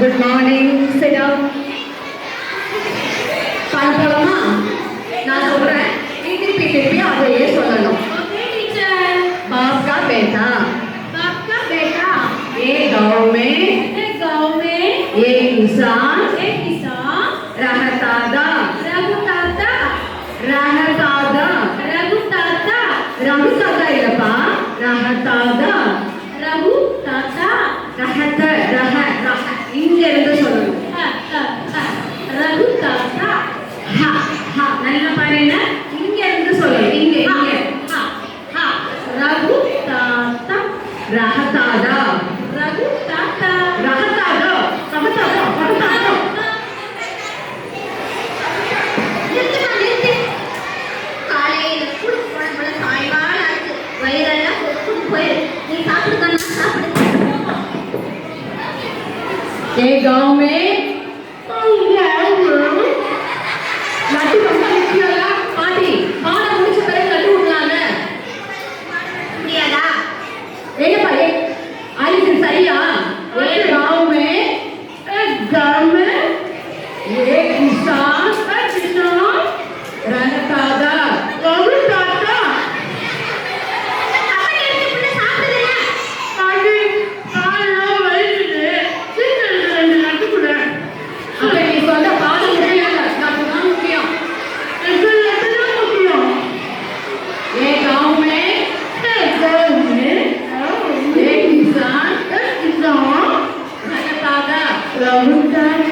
Good morning. Sit down. பாட போலாமா? நான் சொல்றேன். திருப்பி அதையே சொல்லணும். Okay teacher. बाप का बेटा. बाप का बेटा. एक गांव में एक किसान रहता था. रघु ताता இல்லப்பா. இங்க இருந்து சொல்லணும். रघु ताता. நல்லா பாருங்க. இங்க இருந்து சொல்லணும். இங்க रघु ताता. रहता एक गांव में लड्डू ரொம்ப முக்கியம்ல பாட்டி பாட முடிச்ச பிறகு லட்டு விடலாங்க முடியாதா? ஏங்கப்பா ஆலிக்கு சரியா? एक गांव में एक किसान रहता था. रघु ताता. அப்ப எடுத்து புள்ள சாப்பிடுதுல. பாட்டி காலைல வலிக்குது. சீக்கிரம் ரெண்டு லட்டு கொடு. அப்ப நீ சொல்ல பாட முடியல. லட்டு தான் முக்கியம். லட்டு தான் முக்கியம். एक गांव में एक किसान रहता था. रघु ताता.